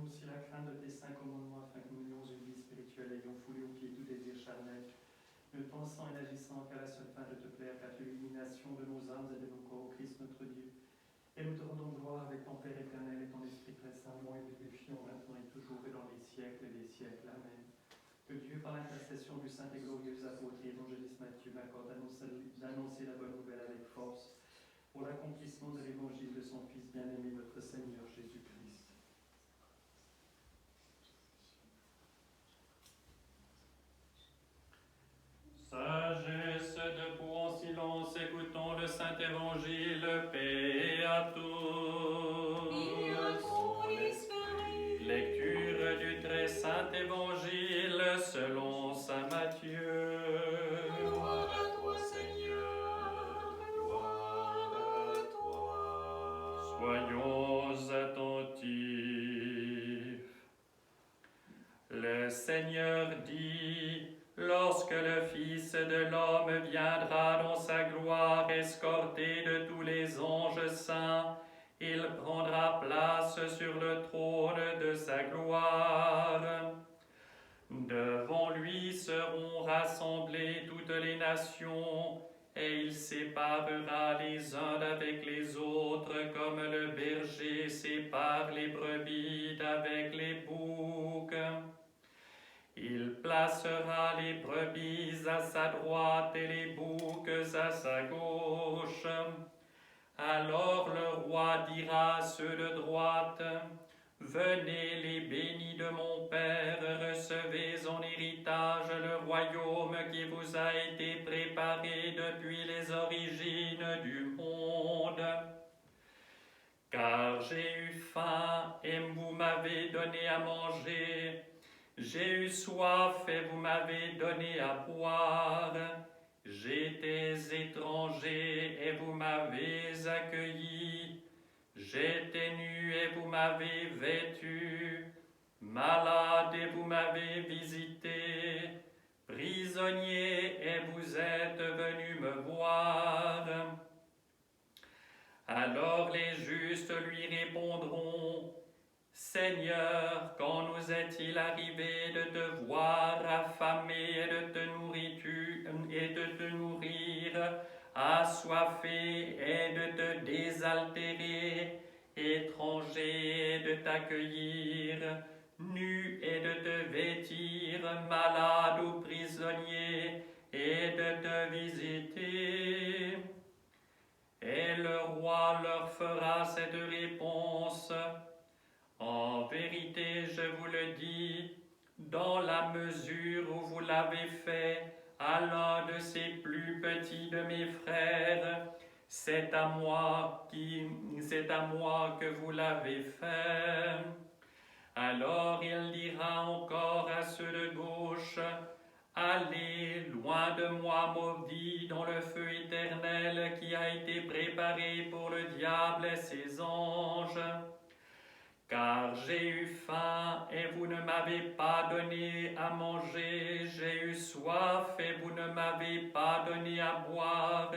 aussi la crainte de tes saints commandements, afin que nous menions une vie spirituelle, ayant foulé au pied tout désir charnel, ne pensant et n'agissant qu'à la seule fin de te plaire, qu'à l'illumination de nos âmes et de nos corps, au Christ notre Dieu. Et nous te rendons gloire avec ton Père éternel et ton Esprit très saint, moi et nous défions maintenant et toujours et dans les siècles des siècles. Amen. Que Dieu, par l'intercession du saint et glorieux apôtre évangéliste Matthieu, m'accorde d'annoncer la bonne nouvelle avec force pour l'accomplissement de l'évangile de son Fils bien-aimé, notre Seigneur Jésus-Christ. Sagesse, debout en silence, écoutons le saint évangile, paix à tous. Lecture du très saint évangile selon saint Matthieu. Gloire à toi, Seigneur, gloire à toi. Soyons attentifs. Le Seigneur dit: lorsque le Fils de l'homme viendra dans sa gloire, escorté de tous les anges saints, il prendra place sur le trône de sa gloire. Devant lui seront rassemblées toutes les nations, et il séparera les uns d'avec les autres, comme le berger sépare les brebis d'avec les boucs. Il placera les brebis à sa droite et les boucs à sa gauche. Alors le roi dira à ceux de droite: venez les bénis de mon Père, recevez en héritage le royaume qui vous a été préparé depuis les origines du monde. Car j'ai eu faim et vous m'avez donné à manger. J'ai eu soif et vous m'avez donné à boire. J'étais étranger et vous m'avez accueilli. J'étais nu et vous m'avez vêtu. Malade et vous m'avez visité. Prisonnier et vous êtes venus me voir. Alors les justes lui répondront: Seigneur, quand nous est-il arrivé de te voir affamé et de te nourrir, assoiffé et de te désaltérer, étranger et de t'accueillir, nu et de te vêtir, malade ou prisonnier et de te visiter? Et le roi leur fera cette réponse: en vérité, je vous le dis, dans la mesure où vous l'avez fait à l'un de ces plus petits de mes frères, c'est à moi que vous l'avez fait. Alors il dira encore à ceux de gauche: allez loin de moi, maudits, dans le feu éternel qui a été préparé pour le diable et ses anges. Car j'ai eu faim et vous ne m'avez pas donné à manger, j'ai eu soif et vous ne m'avez pas donné à boire,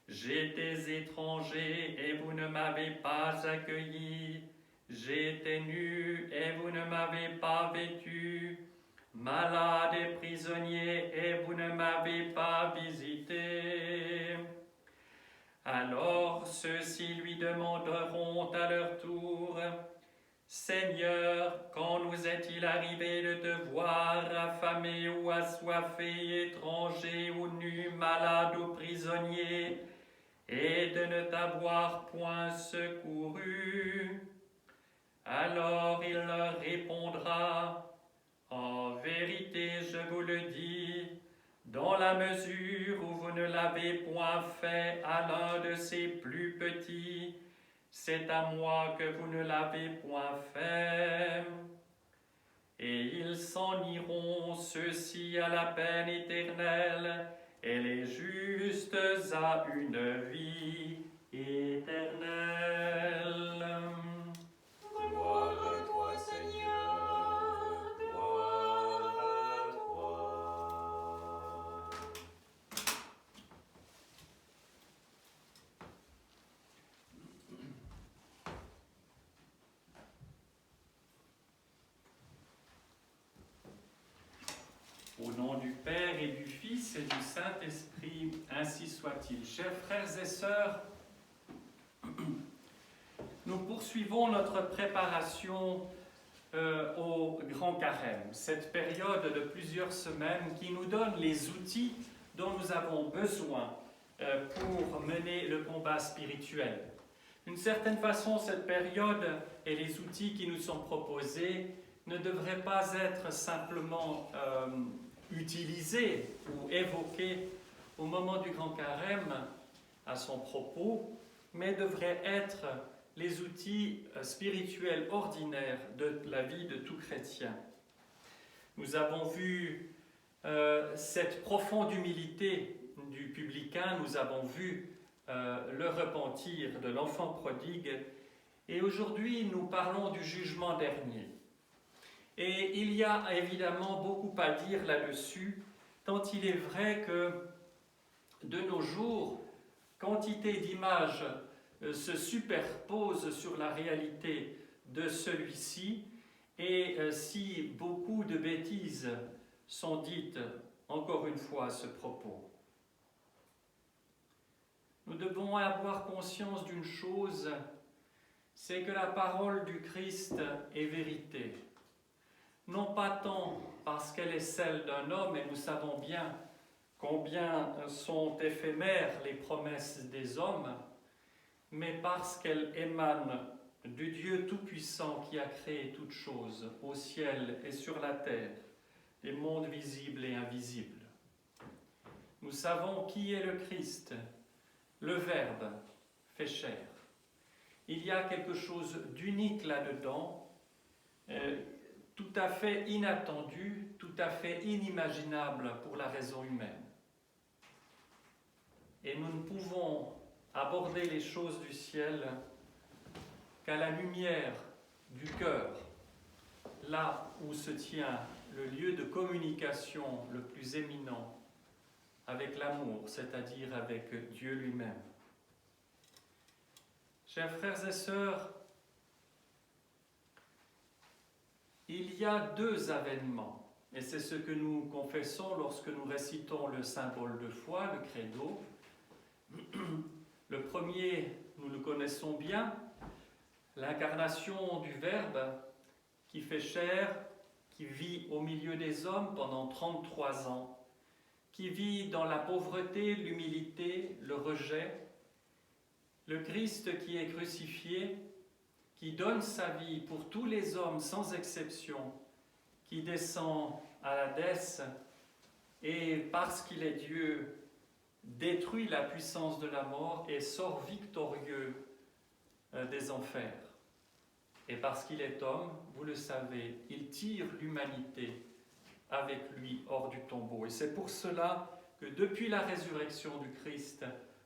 j'étais étranger et vous ne m'avez pas accueilli, j'étais nu et vous ne m'avez pas vêtu, malade et prisonnier et vous ne m'avez pas visité. Alors ceux-ci lui demanderont à leur tour: Seigneur, quand nous est-il arrivé de te voir affamé ou assoiffé, étranger ou nu, malade ou prisonnier, et de ne t'avoir point secouru? Alors il leur répondra: en vérité, je vous le dis, dans la mesure où vous ne l'avez point fait à l'un de ces plus petits, c'est à moi que vous ne l'avez point fait. Et ils s'en iront, ceux-ci à la peine éternelle, et les justes à une vie éternelle. Gloire à toi, Seigneur, gloire à toi. Au nom du Père et du Fils et du Saint-Esprit, ainsi soit-il. Chers frères et sœurs, nous poursuivons notre préparation au Grand Carême, cette période de plusieurs semaines qui nous donne les outils dont nous avons besoin pour mener le combat spirituel. D'une certaine façon, cette période et les outils qui nous sont proposés ne devraient pas être simplement utilisés ou évoqués au moment du Grand Carême à son propos, mais devraient être les outils spirituels ordinaires de la vie de tout chrétien. Nous avons vu cette profonde humilité du publicain, nous avons vu le repentir de l'enfant prodigue, et aujourd'hui nous parlons du jugement dernier. Et il y a évidemment beaucoup à dire là-dessus, tant il est vrai que de nos jours, quantité d'images se superposent sur la réalité de celui-ci, et si beaucoup de bêtises sont dites, encore une fois, à ce propos. Nous devons avoir conscience d'une chose, c'est que la parole du Christ est vérité. Non pas tant parce qu'elle est celle d'un homme, et nous savons bien combien sont éphémères les promesses des hommes, mais parce qu'elle émane du Dieu Tout-Puissant qui a créé toutes choses, au ciel et sur la terre, des mondes visibles et invisibles. Nous savons qui est le Christ, le Verbe fait chair. Il y a quelque chose d'unique là-dedans, tout à fait inattendu, tout à fait inimaginable pour la raison humaine. Et nous ne pouvons aborder les choses du ciel qu'à la lumière du cœur, là où se tient le lieu de communication le plus éminent avec l'amour, c'est-à-dire avec Dieu lui-même. Chers frères et sœurs, il y a deux avènements, et c'est ce que nous confessons lorsque nous récitons le symbole de foi, le credo. Le premier, nous le connaissons bien, l'incarnation du Verbe qui fait chair, qui vit au milieu des hommes pendant 33 ans, qui vit dans la pauvreté, l'humilité, le rejet, le Christ qui est crucifié, qui donne sa vie pour tous les hommes sans exception, qui descend à l'Hadès et parce qu'il est Dieu, détruit la puissance de la mort et sort victorieux des enfers. Et parce qu'il est homme, vous le savez, il tire l'humanité avec lui hors du tombeau. Et c'est pour cela que depuis la résurrection du Christ,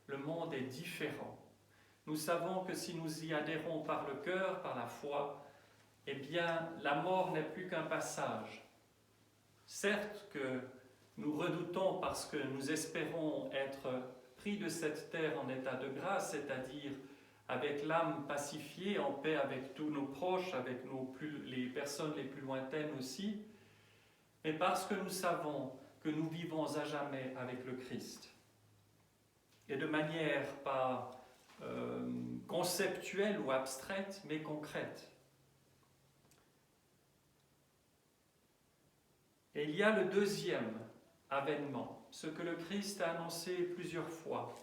le monde est différent. Nous savons que si nous y adhérons par le cœur, par la foi, eh bien, la mort n'est plus qu'un passage. Certes que nous redoutons parce que nous espérons être pris de cette terre en état de grâce, c'est-à-dire avec l'âme pacifiée, en paix avec tous nos proches, avec les personnes les plus lointaines aussi, mais parce que nous savons que nous vivons à jamais avec le Christ. Et de manière pas conceptuelle ou abstraite, mais concrète. Et il y a le deuxième avènement, ce que le Christ a annoncé plusieurs fois,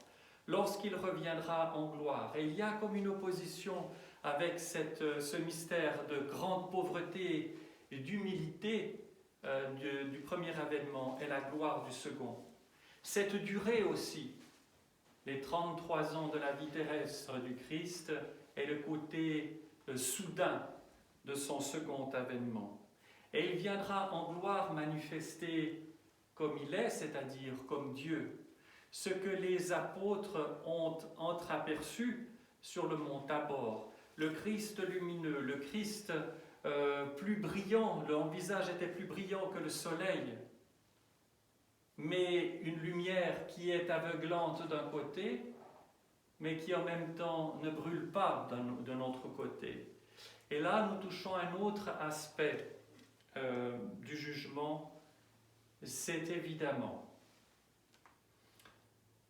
lorsqu'il reviendra en gloire. Et il y a comme une opposition avec ce mystère de grande pauvreté et d'humilité du premier avènement et la gloire du second. Cette durée aussi, les 33 ans de la vie terrestre du Christ, est le côté soudain de son second avènement. Et il viendra en gloire manifester comme il est, c'est-à-dire comme Dieu, ce que les apôtres ont entreaperçu sur le mont Tabor. Le Christ lumineux, le Christ plus brillant, leur visage était plus brillant que le soleil, mais une lumière qui est aveuglante d'un côté, mais qui en même temps ne brûle pas d'un autre côté. Et là, nous touchons un autre aspect du jugement c'est évidemment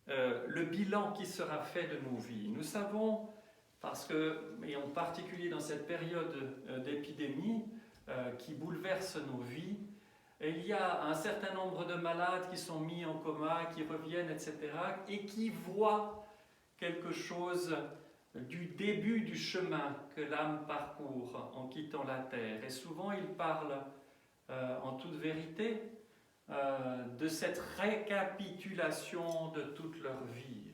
le bilan qui sera fait de nos vies. Nous savons, parce que, et en particulier dans cette période d'épidémie qui bouleverse nos vies, il y a un certain nombre de malades qui sont mis en coma, qui reviennent, etc., et qui voient quelque chose du début du chemin que l'âme parcourt en quittant la terre. Et souvent, ils parlent en toute vérité de cette récapitulation de toute leur vie.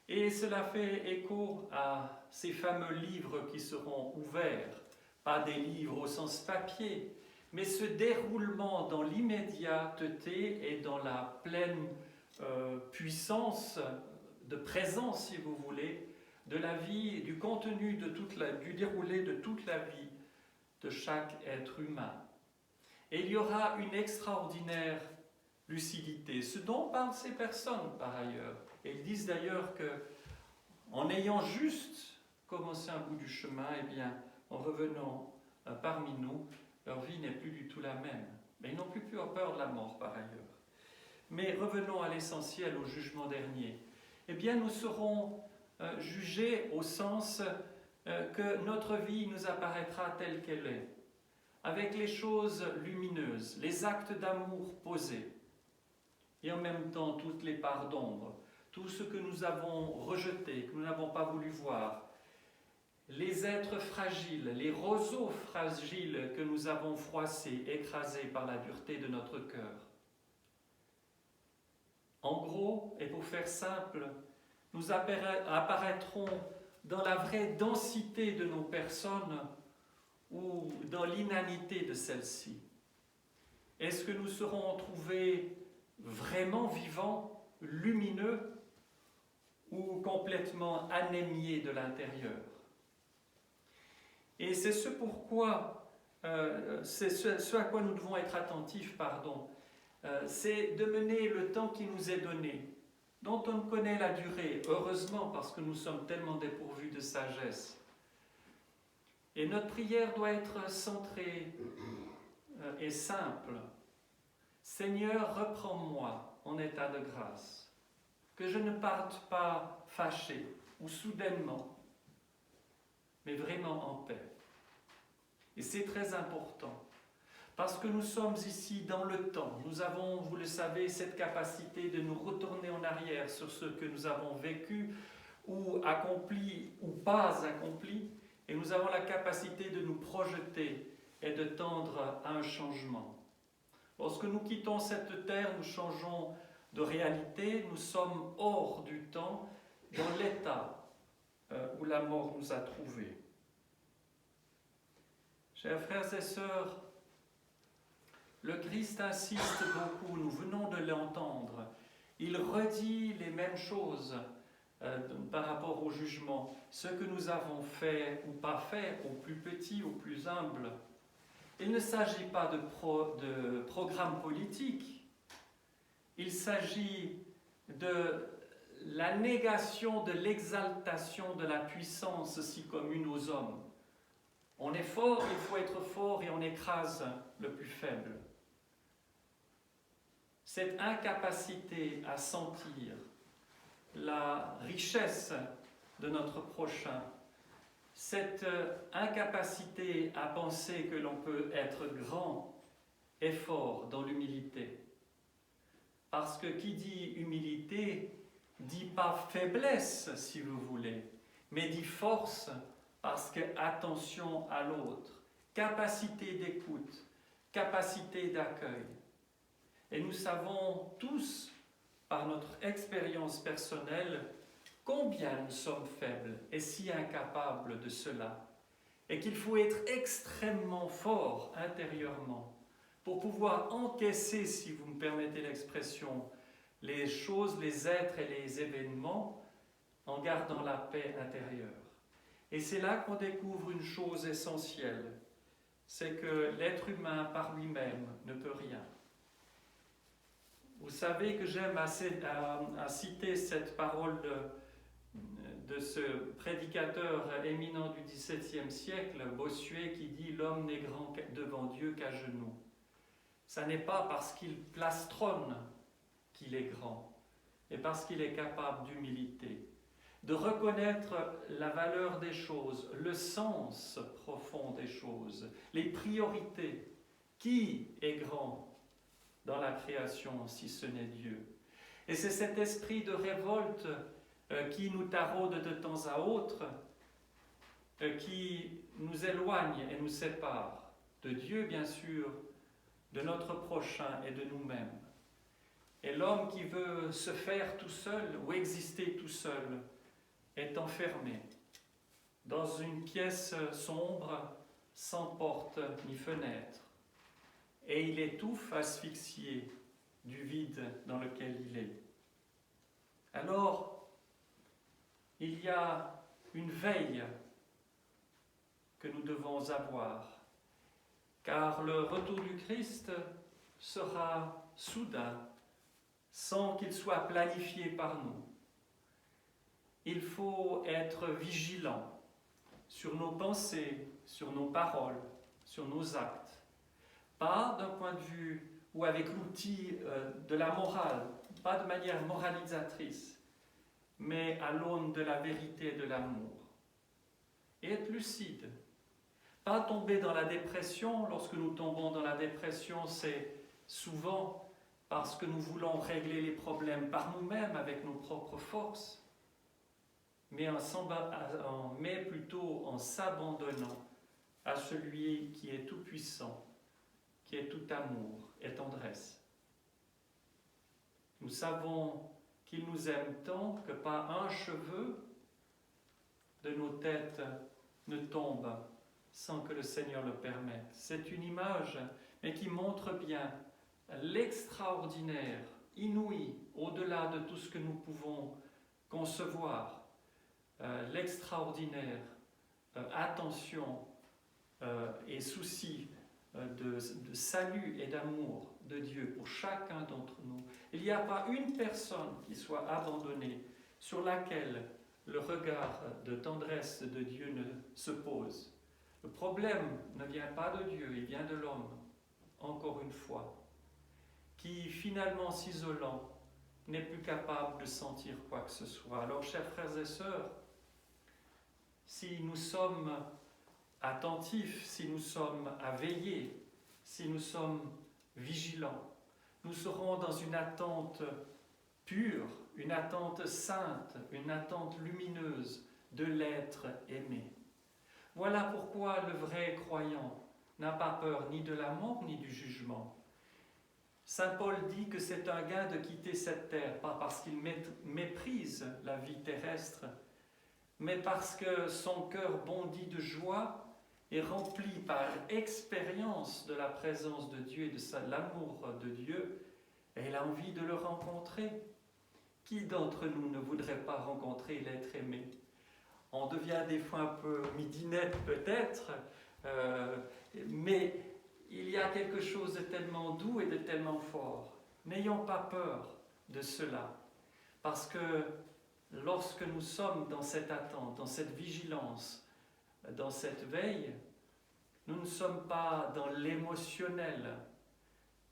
Et cela fait écho à ces fameux livres qui seront ouverts, pas des livres au sens papier, mais ce déroulement dans l'immédiateté et dans la pleine puissance de présence, si vous voulez, de la vie, du contenu, du déroulé de toute la vie de chaque être humain. Et il y aura une extraordinaire lucidité, ce dont parlent ces personnes par ailleurs. Et ils disent d'ailleurs que, en ayant juste commencé un bout du chemin, eh bien, en revenant parmi nous, leur vie n'est plus du tout la même. Mais ils n'ont plus peur de la mort par ailleurs. Mais revenons à l'essentiel, au jugement dernier. Eh bien, nous serons jugés au sens que notre vie nous apparaîtra telle qu'elle est, avec les choses lumineuses, les actes d'amour posés, et en même temps toutes les parts d'ombre, tout ce que nous avons rejeté, que nous n'avons pas voulu voir, les êtres fragiles, les roseaux fragiles que nous avons froissés, écrasés par la dureté de notre cœur. En gros, et pour faire simple, nous apparaîtrons dans la vraie densité de nos personnes ou dans l'inanité de celles-ci. Est-ce que nous serons trouvés vraiment vivants, lumineux ou complètement anémiés de l'intérieur? Et c'est ce pourquoi, c'est ce à quoi nous devons être attentifs, c'est de mener le temps qui nous est donné, dont on ne connaît la durée, heureusement, parce que nous sommes tellement dépourvus de sagesse. Et notre prière doit être centrée et simple. Seigneur, reprends-moi en état de grâce, que je ne parte pas fâché ou soudainement, mais vraiment en paix. Et c'est très important, parce que nous sommes ici dans le temps. Nous avons, vous le savez, cette capacité de nous retourner en arrière sur ce que nous avons vécu, ou accompli, ou pas accompli, et nous avons la capacité de nous projeter et de tendre à un changement. Lorsque nous quittons cette terre, nous changeons de réalité, nous sommes hors du temps, dans l'état où la mort nous a trouvés. Chers frères et sœurs, le Christ insiste beaucoup, nous venons de l'entendre. Il redit les mêmes choses par rapport au jugement. Ce que nous avons fait ou pas fait, aux plus petits, aux plus humbles. Il ne s'agit pas de programme politique. Il s'agit de la négation de l'exaltation de la puissance si commune aux hommes. On est fort, il faut être fort et on écrase le plus faible. Cette incapacité à sentir la richesse de notre prochain, cette incapacité à penser que l'on peut être grand et fort dans l'humilité. Parce que qui dit humilité, dit pas faiblesse, si vous voulez, mais dit force, parce que attention à l'autre, capacité d'écoute, capacité d'accueil. Et nous savons tous, par notre expérience personnelle, combien nous sommes faibles et si incapables de cela. Et qu'il faut être extrêmement fort intérieurement pour pouvoir encaisser, si vous me permettez l'expression, les choses, les êtres et les événements en gardant la paix intérieure. Et c'est là qu'on découvre une chose essentielle, c'est que l'être humain par lui-même ne peut rien. Vous savez que j'aime à citer cette parole de ce prédicateur éminent du XVIIe siècle, Bossuet, qui dit « L'homme n'est grand devant Dieu qu'à genoux ». ça n'est pas parce qu'il plastronne qu'il est grand, mais parce qu'il est capable d'humilité, de reconnaître la valeur des choses, le sens profond des choses, les priorités. Qui est grand dans la création si ce n'est Dieu? Et c'est cet esprit de révolte qui nous taraude de temps à autre, qui nous éloigne et nous sépare de Dieu, bien sûr, de notre prochain et de nous-mêmes. Et l'homme qui veut se faire tout seul ou exister tout seul est enfermé dans une pièce sombre, sans porte ni fenêtre. Et il étouffe asphyxié du vide dans lequel il est. Alors, il y a une veille que nous devons avoir, car le retour du Christ sera soudain, sans qu'il soit planifié par nous. Il faut être vigilant sur nos pensées, sur nos paroles, sur nos actes. Pas d'un point de vue ou avec l'outil de la morale, pas de manière moralisatrice, mais à l'aune de la vérité et de l'amour. Et être lucide. Pas tomber dans la dépression. Lorsque nous tombons dans la dépression, c'est souvent parce que nous voulons régler les problèmes par nous-mêmes, avec nos propres forces, mais plutôt en s'abandonnant à celui qui est tout-puissant, qui est tout amour et tendresse. Nous savons qu'il nous aime tant que pas un cheveu de nos têtes ne tombe sans que le Seigneur le permette. C'est une image, mais qui montre bien l'extraordinaire, inouï, au-delà de tout ce que nous pouvons concevoir, l'extraordinaire attention et souci de salut et d'amour de Dieu pour chacun d'entre nous. Il n'y a pas une personne qui soit abandonnée sur laquelle le regard de tendresse de Dieu ne se pose. Le problème ne vient pas de Dieu, il vient de l'homme, encore une fois, qui finalement s'isolant n'est plus capable de sentir quoi que ce soit. Alors, chers frères et sœurs, si nous sommes attentifs, si nous sommes à veiller, si nous sommes vigilants, nous serons dans une attente pure, une attente sainte, une attente lumineuse de l'être aimé. Voilà pourquoi le vrai croyant n'a pas peur ni de la mort ni du jugement. Saint Paul dit que c'est un gain de quitter cette terre, pas parce qu'il méprise la vie terrestre, mais parce que son cœur bondit de joie et rempli par expérience de la présence de Dieu et de l'amour de Dieu, et il a envie de le rencontrer. Qui d'entre nous ne voudrait pas rencontrer l'être aimé? On devient des fois un peu midinette peut-être, mais il y a quelque chose de tellement doux et de tellement fort. N'ayons pas peur de cela, parce que lorsque nous sommes dans cette attente, dans cette vigilance, dans cette veille, nous ne sommes pas dans l'émotionnel.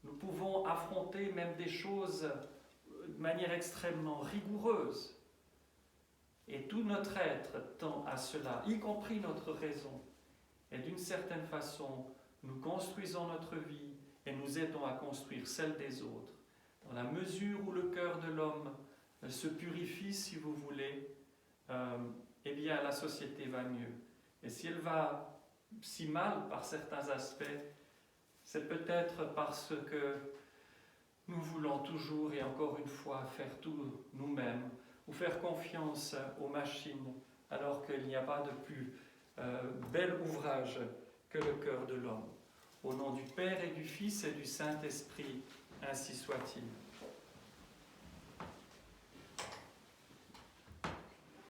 Nous pouvons affronter même des choses de manière extrêmement rigoureuse. Et tout notre être tend à cela, y compris notre raison. Et d'une certaine façon, nous construisons notre vie et nous aidons à construire celle des autres. Dans la mesure où le cœur de l'homme se purifie, si vous voulez, eh bien la société va mieux. Et si elle va si mal par certains aspects, c'est peut-être parce que nous voulons toujours et encore une fois faire tout nous-mêmes ou faire confiance aux machines alors qu'il n'y a pas de plus bel ouvrage que le cœur de l'homme. Au nom du Père et du Fils et du Saint-Esprit, ainsi soit-il.